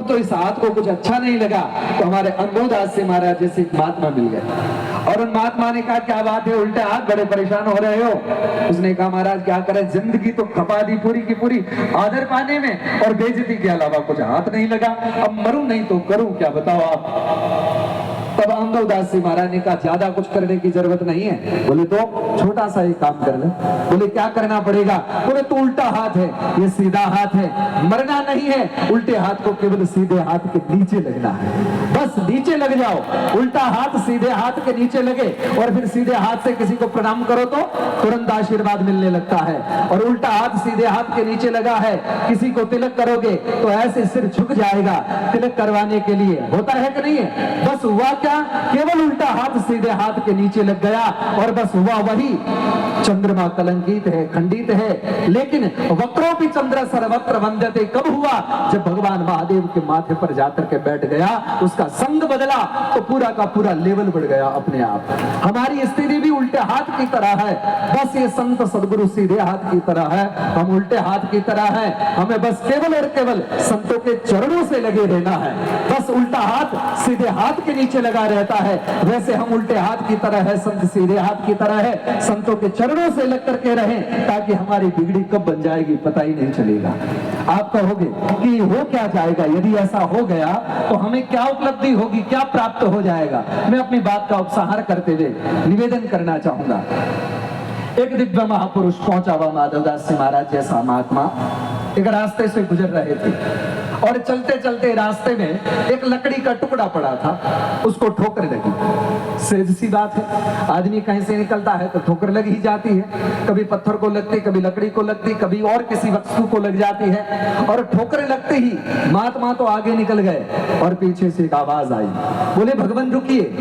तो इस हाथ को कुछ अच्छा नहीं लगा, तो हमारे अनमोदास से महाराज जैसे एक महात्मा मिल गए और उन महात्मा ने कहा क्या बात है, उल्टे हाथ बड़े परेशान हो रहे हो। उसने कहा महाराज क्या करें, जिंदगी तो खपा दी पूरी की पूरी आदर पाने में और बेइज्जती के अलावा कुछ हाथ नहीं लगा, अब मरूं नहीं तो करूं क्या, बताओ आप। तब अमरदास जी महाराज ने कहा ज्यादा कुछ करने की जरूरत नहीं है। बोले तो छोटा सा एक काम कर ले। बोले क्या करना पड़ेगा। बोले तो उल्टा हाथ है, ये सीधा हाथ है, मरना नहीं है, उल्टे हाथ को केवल सीधे हाथ के नीचे लगना है, बस नीचे लग जाओ। उल्टा हाथ सीधे हाथ के नीचे लगे और फिर सीधे हाथ से किसी को प्रणाम करो तो तुरंत आशीर्वाद मिलने लगता है। और उल्टा हाथ सीधे हाथ के नीचे लगा है, किसी को तिलक करोगे तो ऐसे सिर झुक जाएगा तिलक करवाने के लिए, होता है कि नहीं है। बस हुआ क्या, केवल उल्टा हाथ सीधे हाथ के नीचे लग गया और बस हुआ वही। चंद्रमा कलंकित है, खंडित है, लेकिन वक्रोपि चंद्र सर्वत्र वंद्यते कब हुआ, जब भगवान महादेव के माथे पर जाकर के बैठ गया, उसका संग बदला तो पूरा का पूरा लेवल बढ़ गया अपने आप। हमारी स्थिति भी उल्टे हाथ की तरह है, बस ये संत सदगुरु सीधे हाथ की तरह है, हम उल्टे हाथ की तरह है। हमें बस केवल और केवल संतों के चरणों से लगे रहना है। बस उल्टा हाथ सीधे हाथ के नीचे लगा रहता है, वैसे हम उल्टे हाथ की तरह है, संत सीधे हाथ की तरह है, संतों के चरणों से लग करके रहें, ताकि हमारी बिगड़ी कब बन जाएगी पता ही नहीं चलेगा। आप कहोगे कि हो क्या जाएगा, यदि ऐसा हो गया तो हमें क्या उपलब्धि होगी, क्या प्राप्त हो जाएगा। मैं अपनी बात का उपसंहार करते हुए निवेदन करना चाहूंगा। एक दिव्य महापुरुष पहुंचा हुआ माधवदास जी महाराज जैसा महात्मा एक रास्ते से गुजर रहे थे और चलते चलते रास्ते में एक लकड़ी का टुकड़ा पड़ा था, उसको ठोकर लगी। सहज सी बात है, आदमी कहीं से निकलता है तो ठोकर लग ही जाती है, कभी पत्थर को लगती, कभी लकड़ी को लगती, कभी और किसी वस्तु को लग जाती है। और ठोकर लगते ही महात्मा तो आगे निकल गए और पीछे से एक आवाज आई, बोले भगवान रुकिए।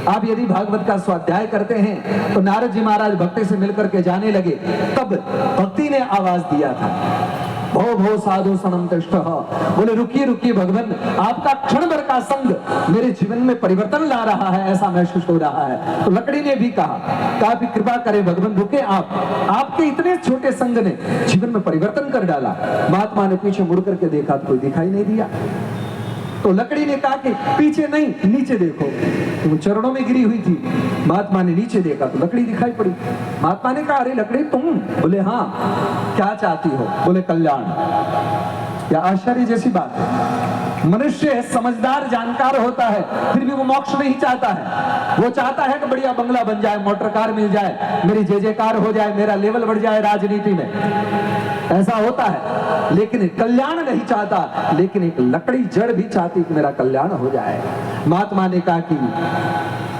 आप यदि भागवत का स्वाध्याय करते हैं तो नारद जी महाराज भक्ति से मिलकर के जाने लगे, तब भक्ति ने आवाज दिया था, भो भो साधु सनम तिष्ठ। बोले रुकिए रुकिए भगवान, आपका क्षण भर का संग मेरे जीवन में परिवर्तन ला रहा है, ऐसा महसूस हो रहा है। तो लकड़ी ने भी कहा कि कृपा करें भगवान रुके आप, आपके इतने छोटे संग ने जीवन में परिवर्तन कर डाला। महात्मा ने पीछे मुड़ करके देखा तो कोई दिखाई नहीं दिया। तो लकड़ी ने कहा कि पीछे नहीं नीचे देखो, तो वो चरणों में गिरी हुई थी। महात्मा ने नीचे देखा तो लकड़ी दिखाई पड़ी। महात्मा ने कहा अरे लकड़ी तुम? बोले हाँ, क्या चाहती हो? बोले कल्याण। या आश्चर्य जैसी बात है, मनुष्य समझदार जानकार होता है फिर भी वो मोक्ष नहीं चाहता है। वो चाहता है कि बढ़िया बंगला बन जाए, मोटर कार मिल जाए, मेरी जय जयकार हो जाए, मेरा लेवल बढ़ जाए राजनीति में, ऐसा होता है। लेकिन कल्याण नहीं चाहता, लेकिन एक लकड़ी जड़ भी चाहती कि मेरा कल्याण हो जाए। महात्मा ने कहा कि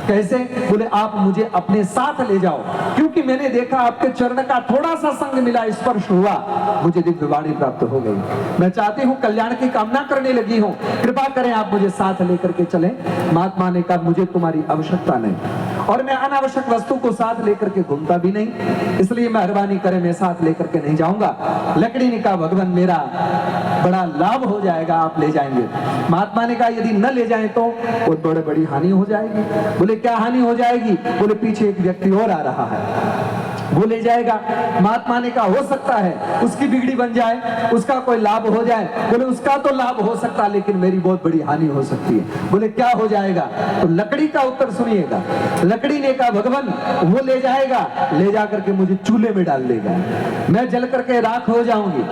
कैसे? बोले आप मुझे अपने साथ ले जाओ, क्योंकि मैंने देखा आपके चरण का थोड़ा सा संग मिला, स्पर्श हुआ, मुझे दिव्य वाणी प्राप्त हो गई। मैं चाहती हूँ, कल्याण की कामना करने लगी हूँ, कृपा करें आप मुझे साथ लेकर के चलें। महात्मा ने कहा मुझे तुम्हारी आवश्यकता नहीं और मैं अनावश्यक वस्तु को साथ लेकर के घूमता भी नहीं, इसलिए मेहरबानी करें मैं साथ लेकर के नहीं जाऊंगा। लकड़ी ने कहा भगवान मेरा बड़ा लाभ हो जाएगा, आप ले जाएंगे। महात्मा ने कहा यदि न ले जाएं तो बहुत बड़ी हानि हो जाएगी। बोले क्या हानि हो जाएगी? बोले पीछे एक व्यक्ति और आ रहा है, वो ले जाएगा। महात्मा ने कहा हो सकता है उसकी बिगड़ी बन जाए, उसका कोई लाभ हो जाए। बोले उसका तो लाभ हो सकता है, लेकिन मेरी बहुत बड़ी हानि हो सकती है। बोले क्या हो जाएगा? तो लकड़ी का उत्तर सुनिएगा। लकड़ी ने कहा भगवान वो ले जाएगा, ले जाकर के मुझे चूल्हे में डाल देगा, मैं जल करके राख हो जाऊंगी।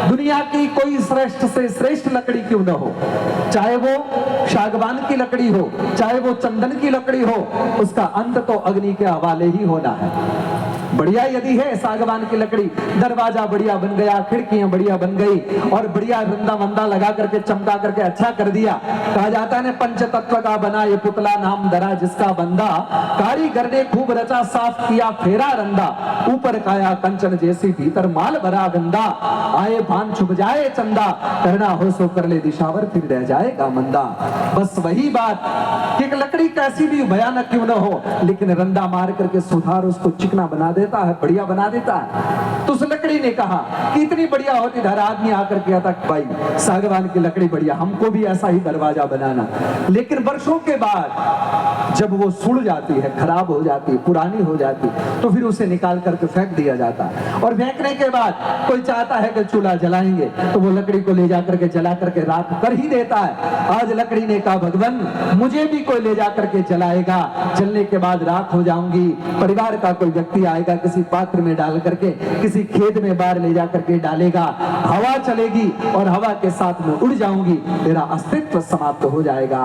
दुनिया की कोई श्रेष्ठ से श्रेष्ठ लकड़ी क्यों न हो, चाहे वो सागवान की लकड़ी हो, चाहे वो चंदन की लकड़ी हो, उसका अंत तो अग्नि के हवाले ही होना है। बढ़िया यदि है सागवान की लकड़ी, दरवाजा बढ़िया बन गया, खिड़कियां बढ़िया बन गई और बढ़िया रंदा वंदा लगा करके चमका करके अच्छा कर दिया। कहा जाता है पंच तत्व का बना ये पुतला नाम धरा जिसका बंदा, कारीगर ने खूब रचा साफ किया फेरा रंदा, ऊपर काया कंचन जैसी भीतर माल भरा गंदा, आए भान छुप जाए चंदा, करना हो सो कर ले दिशावर फिर रह जाएगा मंदा। बस वही बात कि एक लकड़ी कैसी भी भयानक क्यों न हो, लेकिन रंदा मार करके सुधार उसको चिकना बना देता है, बढ़िया बना देता है। तो उस लकड़ी ने कहा कि इतनी बढ़िया होती, हर आदमी आकर किया था भाई सागवान की लकड़ी बढ़िया, हमको भी ऐसा ही दरवाजा बनाना। लेकिन वर्षों के बाद जब वो सुड़ जाती है, खराब हो जाती है, पुरानी हो जाती है, तो फिर उसे निकाल करके फेंक दिया जाता है। और फेंकने के बाद कोई चाहता है कि चूल्हा जलाएंगे तो वो लकड़ी को ले जाकर के जला करके राख कर ही देता है। आज लकड़ी ने कहा भगवान मुझे भी कोई ले जाकर के जलाएगा, जलने के बाद राख हो जाऊंगी, परिवार का कोई व्यक्ति आएगा किसी पात्र में डाल करके किसी खेत में बाहर ले जाकर के डालेगा, हवा चलेगी और हवा के साथ में उड़ जाऊंगी, मेरा अस्तित्व समाप्त हो जाएगा।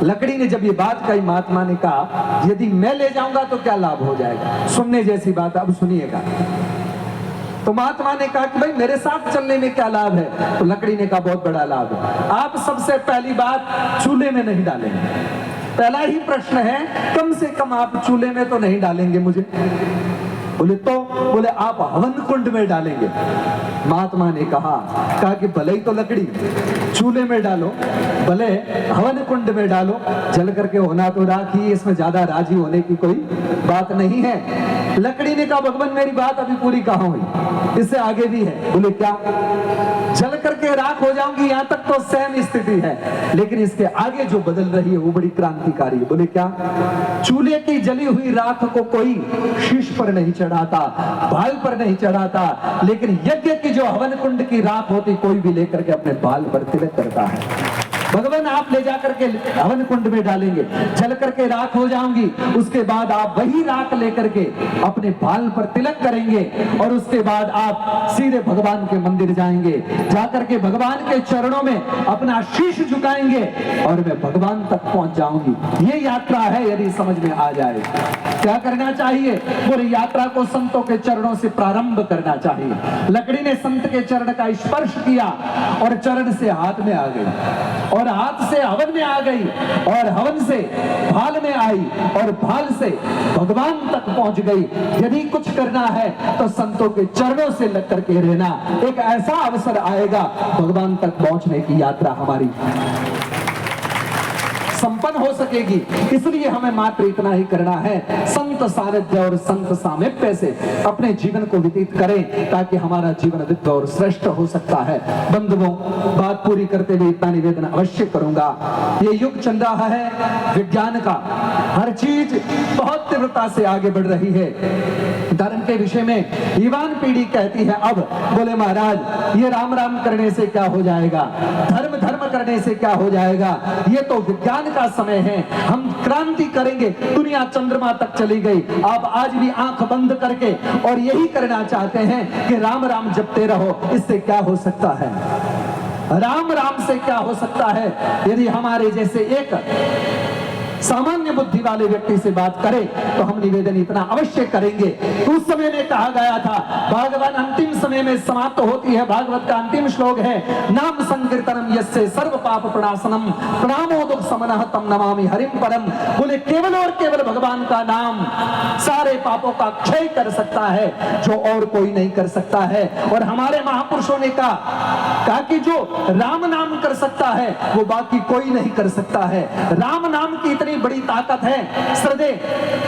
लकड़ी ने जब ये बात कही, महात्मा ने कहा यदि मैं ले जाऊंगा तो क्या लाभ हो जाएगा। सुनने जैसी बात, अब सुनिएगा। तो महात्मा ने कहा कि भाई मेरे साथ चलने में क्या लाभ है। तो लकड़ी ने कहा बहुत बड़ा लाभ है। आप सबसे पहली बात चूल्हे में नहीं डालेंगे, पहला ही प्रश्न है, कम से कम आप चूल्हे में तो नहीं डालेंगे मुझे। बोले तो, बोले आप हवन कुंड में डालेंगे। महात्मा ने कहा कि भले ही तो लकड़ी चूल्हे में डालो, भले हवन कुंड में डालो, जल करके होना तो राख ही, इसमें ज्यादा राजी होने की कोई बात नहीं है। लकड़ी ने कहा भगवान मेरी बात अभी पूरी कहाँ हुई, इससे आगे भी है। बोले क्या? जल करके राख हो जाऊंगी, यहां तक तो सेम स्थिति है, लेकिन इसके आगे जो बदल रही है वो बड़ी क्रांतिकारी है। बोले क्या? चूल्हे की जली हुई राख को कोई शीश पर नहीं चढ़ाता, बाल पर नहीं चढ़ाता, लेकिन यज्ञ की जो हवन कुंड की राख होती कोई भी लेकर के अपने बाल पर तिलक करता है। भगवान आप ले जाकर के हवन कुंड में डालेंगे, जल करके राख हो जाऊंगी, उसके बाद आप वही राख लेकर के अपने बाल पर तिलक करेंगे और उसके बाद आप सीधे भगवान के मंदिर जाएंगे, जाकर के भगवान के चरणों में अपना शीश झुकाएंगे और मैं भगवान तक पहुंच जाऊंगी। ये यात्रा है, यदि समझ में आ जाए। क्या करना चाहिए? पूरी यात्रा को संतों के चरणों से प्रारंभ करना चाहिए। लकड़ी ने संत के चरण का स्पर्श किया और चरण से हाथ में आ गई और हाथ से हवन में आ गई और हवन से भाल में आई और भाल से भगवान तक पहुंच गई। यदि कुछ करना है तो संतों के चरणों से लग करके रहना, एक ऐसा अवसर आएगा भगवान तक पहुंचने की यात्रा हमारी संपन्न हो सकेगी। इसलिए हमें मात्र इतना ही करना है, संत सानिध्य और संत सामीप्य से अपने जीवन को व्यतीत करें ताकि हमारा जीवन दिव्य और श्रेष्ठ हो सकता है। बंधुओं, बात पूरी करते हुए इतना निवेदन अवश्य करूंगा। ये युग चल रहा है विज्ञान का, हर चीज बहुत तीव्रता से आगे बढ़ रही है। धर्म के विषय में युवान पीढ़ी कहती है अब, बोले महाराज ये राम राम करने से क्या हो जाएगा, धर्म धर्म करने से क्या हो जाएगा, ये तो विज्ञान का समय है, हम क्रांति करेंगे। दुनिया चंद्रमा तक चली गई, आप आज भी आंख बंद करके और यही करना चाहते हैं कि राम राम जपते रहो, इससे क्या हो सकता है? राम राम से क्या हो सकता है? यदि हमारे जैसे एक सामान्य बुद्धि वाले व्यक्ति से बात करें तो हम निवेदन इतना अवश्य करेंगे। उस समय में कहा गया था, भागवत अंतिम समय में समाप्त होती है, भागवत का अंतिम श्लोक है, नाम संकीर्तनम यस्य सर्व पाप प्रणाशनम प्रणामो दुख समनः तम नमामि हरिम परम। बोले केवल और केवल भगवान का नाम सारे पापों का क्षय कर सकता है, जो और कोई नहीं कर सकता है। और हमारे महापुरुषों ने कहा कि जो राम नाम कर सकता है वो बाकी कोई नहीं कर सकता है। राम नाम की इतनी बड़ी ताकत है, श्रद्धे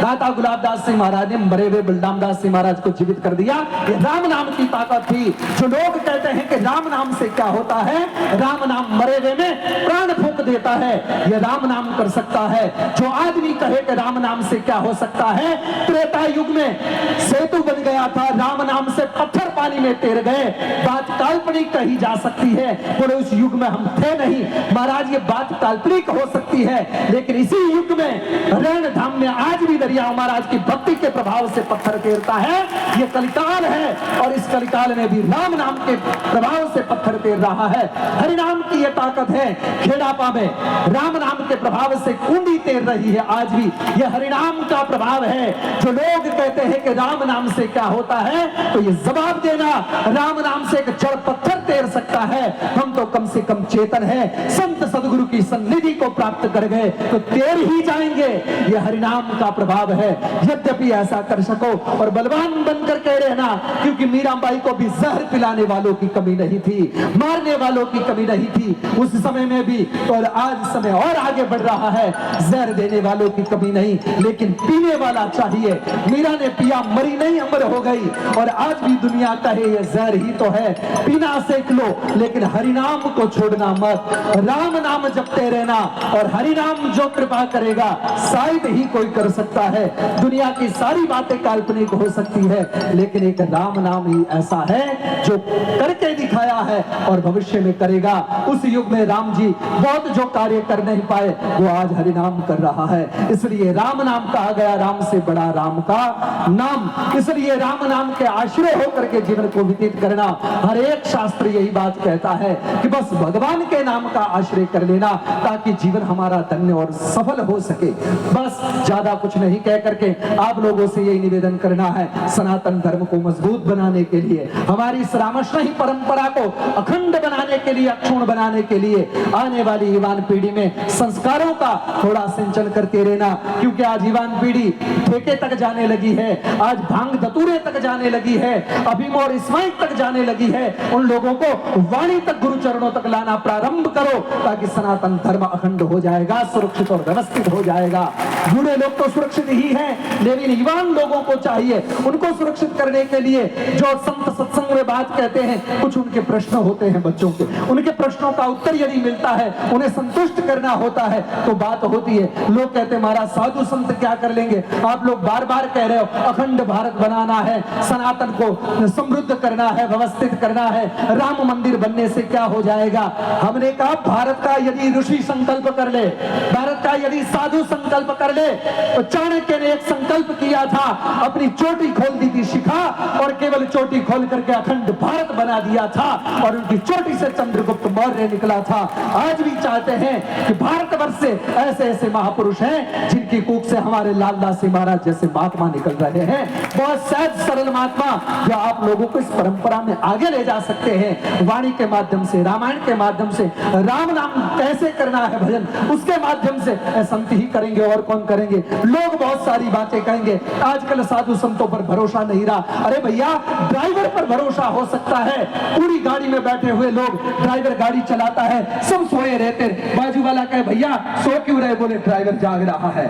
दाता गुलाबदास सिंह महाराज ने मरे हुए बलराम दास सिंह महाराज को जीवित कर दिया। ये राम नाम की ताकत थी। जो लोग कहते हैं कि राम नाम से क्या होता है, राम नाम मरे हुए में प्राण फूंक देता है, ये राम नाम कर सकता है। जो आदमी कहे कि राम नाम से क्या हो सकता है, त्रेता युग में सेतु बन गया था, राम नाम से पत्थर पानी में तैर गए, बात काल्पनिक कही जा सकती है। बोले उस युग में हम थे नहीं महाराज, ये बात काल्पनिक हो सकती है, लेकिन इसी युग में रण धाम में आज भी दरिया महाराज की भक्ति के प्रभाव से पत्थर तैरता है। ये कलिकाल है और इस कलिकाल में भी राम नाम के प्रभाव से पत्थर तैर रहा है। हरि नाम की ये ताकत है। खेड़ापा में राम नाम के प्रभाव से कुंडी तैर रही है आज भी, ये हरि नाम का प्रभाव है। जो लोग कहते हैं कि राम नाम से क्या होता है, तो ये जवाब देना, राम नाम से एक जड़ पत्थर तैर सकता है। हम तो कम से कम चेतन है, संत सदगुरु की सन्निधि को प्राप्त कर गए तो तैर ही जाएंगे। ये हरिनाम का प्रभाव है। यद्यपि ऐसा कर सको और बलवान बनकर कह रहना, क्योंकि मीराबाई को भी जहर पिलाने वालों की कमी नहीं थी, मारने वालों की कमी नहीं थी उस समय में भी, और आज समय और आगे बढ़ रहा है, जहर देने वालों की कमी नहीं, लेकिन पीने वाला चाहिए। मीरा ने पिया, मरी नहीं, अमर हो गई। और आज भी दुनिया कहे ये जहर ही तो है, पीना सीख लो लेकिन हरिनाम को छोड़ना मत, राम नाम जपते रहना, और हरिनाम जो कृपा करेगा शायद ही कोई कर सकता है। दुनिया की सारी बातें काल्पनिक हो सकती है, लेकिन एक राम नाम ही ऐसा है जो करके दिखाया है और भविष्य में करेगा। उस युग में राम जी बहुत जो कार्य कर नहीं पाए वो आज हरिनाम कर रहा है, इसलिए राम नाम कहा गया, राम से बड़ा राम का नाम। इसलिए राम नाम के आश्रय होकर के जीवन को व्यतीत करना, हर एक शास्त्र यही बात कहता है कि बस भगवान के नाम का आश्रय कर लेना ताकि जीवन हमारा धन्य और सफल हो सके। बस ज्यादा कुछ नहीं कह करके आप लोगों से यही निवेदन करना है, सनातन धर्म को मजबूत बनाने के लिए, हमारी श्रामष्णी परंपरा को अखंड बनाने के लिए, अक्षुण्ण बनाने के लिए आने वाली युवान पीढ़ी में संस्कारों का थोड़ा सिंचन करते रहना, क्योंकि आज युवान पीढ़ी ठेके तक जाने लगी है, आज भांग धतूरे तक जाने लगी है, अफीम और स्माइक तक जाने लगी है। उन लोगों को वाणी तक, गुरु चरणों तक लाना प्रारंभ करो ताकि सनातन धर्म अखंड हो जाएगा, सुरक्षित और व्यवस्थित हो जाएगा। बूढ़े लोग तो सुरक्षित ही हैं, लेकिन युवान लोगों को चाहिए उनको सुरक्षित करने के लिए जो संत सत्संग में बात कहते हैं, कुछ उनके प्रश्न होते हैं बच्चों के, उनके प्रश्नों का उत्तर यदि मिलता है, उन्हें संतुष्ट करना होता है तो बात होती है। लोग कहते हैं महाराज साधु संत क्या कर लेंगे, आप लोग बार बार कह रहे हो अखंड भारत बनाना है, सनातन को समृद्ध करना है, व्यवस्थित करना है, राम मंदिर बनने से क्या हो जाएगा। हमने कहा भारत का यदि ऋषि संकल्प कर ले, भारत का यदि साधु संकल्प कर ले, तो चाणक्य ने एक संकल्प किया था, अपनी चोटी खोल दी थी शिखा और केवल चोटी खोल करके अखंड भारत बना दिया था, और उनकी चोटी से चंद्रगुप्त मौर्य निकला था। आज भी चाहते हैं कि भारतवर्ष से ऐसे ऐसे महापुरुष हैं जिनकी कूख से हमारे लालदास महाराज जैसे महात्मा निकल रहे हैं, बहुत सहज सरल महात्मा जो आप लोगों को इस परंपरा में आगे ले जा सकते हैं। वाणी के माध्यम से, रामायण के माध्यम से, राम नाम कैसे करना है भजन, उसके माध्यम से संत ही करेंगे और कौन करेंगे। लोग बहुत सारी बातें कहेंगे, आजकल साधु संतों पर भरोसा नहीं रहा। अरे भैया ड्राइवर पर भरोसा हो सकता है, पूरी गाड़ी में बैठे हुए लोग, ड्राइवर गाड़ी चलाता है, सब सोए रहते, बाजू वाला कहे भैया सो क्यों रहे, बोले ड्राइवर जाग रहा है।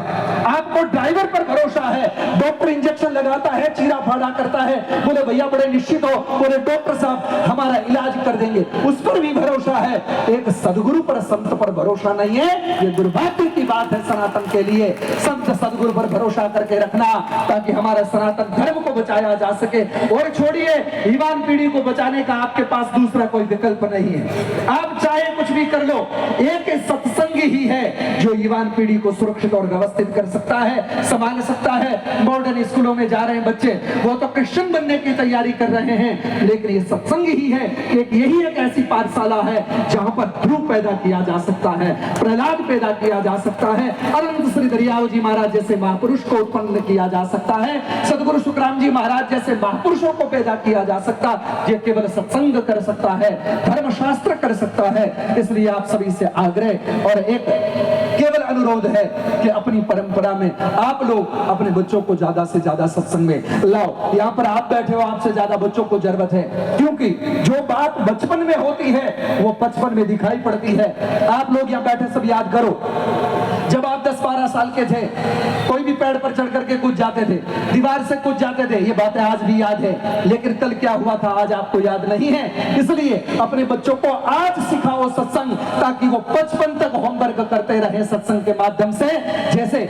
आपको ड्राइवर पर भरोसा है, डॉक्टर इंजेक्शन लगाता है, चीरा फाड़ा करता है, बोले भैया बड़े निश्चित हो, बोले डॉक्टर साहब हमारा इलाज कर देंगे, उस पर भी भरोसा है। एक सदगुरु पर, संत पर भरोसा नहीं है, ये दुर्भाग्य की बात है सनातन के लिए। संत सदगुरु पर भरोसा करके रखना ताकि हमारा सनातन धर्म को बचाया जा सके। और छोड़िए, युवान पीढ़ी को बचाने का आपके पास दूसरा कोई विकल्प नहीं है, आप चाहे कुछ भी कर लो, एक सत्संग ही है जो युवान पीढ़ी को सुरक्षित और व्यवस्थित कर सकता है, संभाल सकता है। मॉडर्न स्कूलों में जा रहे हैं बच्चे, वो तो क्रिश्चियन बनने की तैयारी कर रहे हैं, लेकिन ये सत्संग ही है, यही एक ऐसी पाठशाला है जहां पर ध्रुव पैदा किया जा सकता है, प्रहलाद पैदा किया जा सकता है, अनंत श्री दरियाव जी महाराज जैसे महापुरुष को उत्पन्न किया जा सकता है, सदगुरु सुखराम जी महाराज जैसे महापुरुषों को पैदा किया जा सकता, ये केवल सत्संग कर सकता है, धर्मशास्त्र कर सकता है। इसलिए आप सभी से आग्रह और एक केवल अनुरोध है कि अपनी परंपरा में आप लोग अपने बच्चों को ज्यादा से ज्यादा सत्संग में लाओ। यहाँ पर आप बैठे हो, आपसे ज्यादा बच्चों को जरूरत है, क्योंकि जो बात बचपन में होती है वो बचपन में दिखाई पड़ती है। आप लोग यहाँ बैठे सब याद करो, जब आप 10-12 साल के थे, कोई भी पेड़ पर चढ़ करके कूद जाते थे, दीवार से कूद जाते थे, ये बातें आज भी याद है, लेकिन कल क्या हुआ था आज आपको याद नहीं है। इसलिए अपने बच्चों को आज सिखाओ सत्संग, ताकि वो बचपन तक होमवर्क करते रहे सत्संग के माध्यम से। जैसे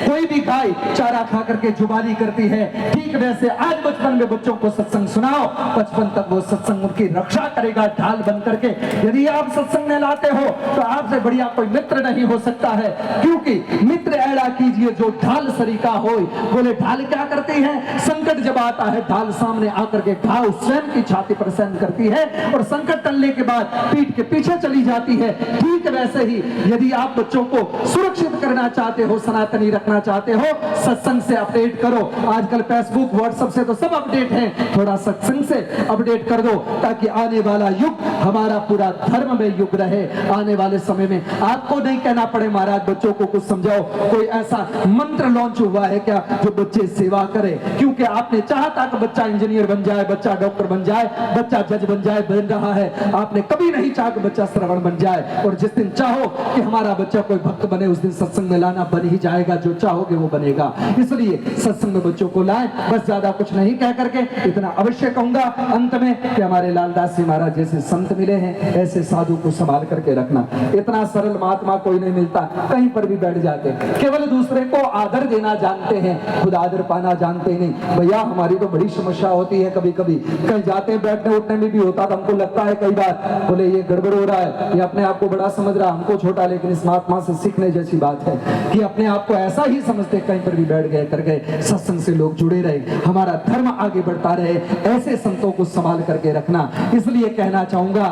कोई भी गाय चारा खा करके जुबानी करती है, ठीक वैसे आज बचपन में बच्चों को सत्संग सुनाओ, बचपन तक वो सत्संग उनकी रक्षा करेगा ढाल बन करके। यदि आप सत्संग में लाते हो तो आपसे बढ़िया कोई मित्र नहीं हो सकता है, क्योंकि मित्र ऐड़ा कीजिए जो ढाल सरीका हो। बोले ढाल क्या करती है, संकट जब आता है ढाल सामने आकर के घाव स्वयं की छाती पर सहन करती है और संकट टलने के बाद पीठ के पीछे चली जाती है। ठीक वैसे ही यदि आप बच्चों को सुरक्षित शुद्ध करना चाहते हो, सनातनी रखना चाहते हो, सत्संग से अपडेट करो। आजकल फेसबुक व्हाट्सएप से तो सब अपडेट है, थोड़ा सत्संग से अपडेट कर दो ताकि आने वाला युग हमारा पूरा धर्म में युग रहे। आने वाले समय में आपको नहीं कहना पड़े महाराज बच्चों को कुछ समझाओ, कोई ऐसा मंत्र लॉन्च हुआ है क्या जो बच्चे सेवा करे? क्योंकि आपने चाहा था कि बच्चा इंजीनियर बन जाए, बच्चा डॉक्टर बन जाए, बच्चा जज बन जाए, बन रहा है। आपने कभी नहीं चाहा कि बच्चा श्रवण बन जाए। और जिस दिन चाहो कि हमारा बच्चा कोई भक्त बने, उस दिन सत्संग में लाना बन ही जाएगा, जो चाहोगे वो बनेगा। इसलिए सत्संग में बच्चों को लाएं। बस ज्यादा कुछ नहीं कह करके इतना अवश्य कहूंगा अंत में कि हमारे लालदास जी महाराज जैसे संत मिले हैं, ऐसे साधु को संभाल करके रखना। इतना सरल महात्मा कोई नहीं मिलता, कहीं पर भी बैठ जाते, केवल दूसरे को आदर देना जानते हैं, खुद आदर पाना जानते नहीं। भैया हमारी तो बड़ी समस्या होती है, कभी कभी कहीं जाते हैं, बैठने उठने में भी होता, तो हमको लगता है कई बार बोले ये गड़बड़ हो रहा है, ये अपने आप को बड़ा समझ रहा, हमको छोटा। लेकिन इस महात्मा से सीखने जैसी बात है कि अपने आप को ऐसा ही समझते, कहीं पर भी बैठ गए कर गए, सत्संग से लोग जुड़े रहे, हमारा धर्म आगे बढ़ता रहे। ऐसे संतों को संभाल करके रखना। इसलिए कहना चाहूंगा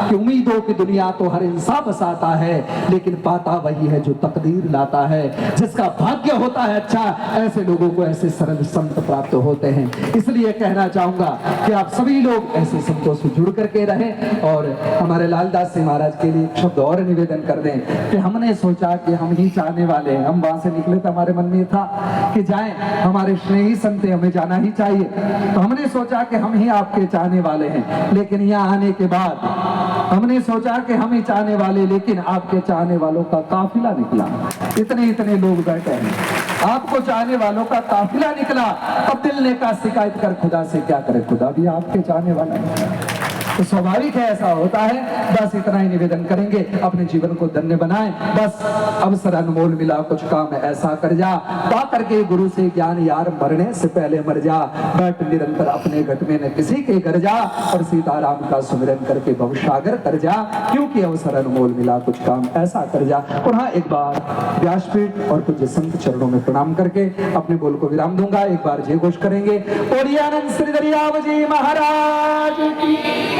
कि उम्मीदों की दुनिया तो हर इंसान बसाता है, लेकिन पाता वही है जो तकदीर लाता है। जिसका भाग्य होता है अच्छा, ऐसे लोगों को ऐसे सरल संत प्राप्त होते हैं। इसलिए कहना चाहूंगा कि आप सभी लोग ऐसे संतों से जुड़ करके रहें। और हमारे लालदास जी महाराज के लिए एक शब्द और निवेदन कर दें कि हमने सोचा कि हम ही चाहने वाले हैं, हम वहां से निकले तो हमारे मन में था कि जाएं, हमारे स्नेही संत हैं, हमें जाना ही चाहिए। तो हमने सोचा कि हम ही आपके चाहने वाले हैं, लेकिन यहाँ आने के बाद हमने सोचा कि हम ही चाहने वाले, लेकिन आपके चाहने वालों का काफिला निकला। इतने इतने लोग बैठे हैं, आपको चाहने वालों का काफिला निकला। अब दिल ने का शिकायत कर खुदा से क्या करे, खुदा भी आपके चाहने वाला है। तो स्वाभाविक है ऐसा होता है। बस इतना ही निवेदन करेंगे, अपने जीवन को धन्य बनाएं। बस अवसर अनमोल मिला, कुछ काम ऐसा कर जा, पा करके गुरु से ज्ञान यार, मरने से पहले मर जा। बैठ निरंतर अपने घट में न किसी के घर जा, और सीताराम का सुमिरन करके भवसागर कर जा। क्योंकि अवसर अनमोल मिला, कुछ काम ऐसा कर जा। पुनः एक बार व्यासपीठ और कुछ संत चरणों में प्रणाम करके अपने बोल को विराम दूंगा। एक बार जय घोष करेंगे, और आनंद श्री दरियाव जी महाराज की,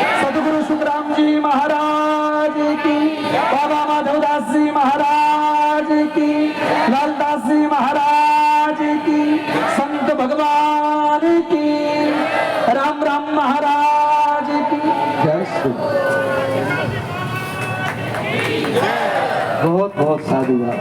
सदगुरु सुखराम जी महाराज की, बाबा माधवदास जी महाराज की, लालदास जी महाराज की, संत भगवान की, राम राम महाराज की जय श्री। बहुत बहुत साधुवाद।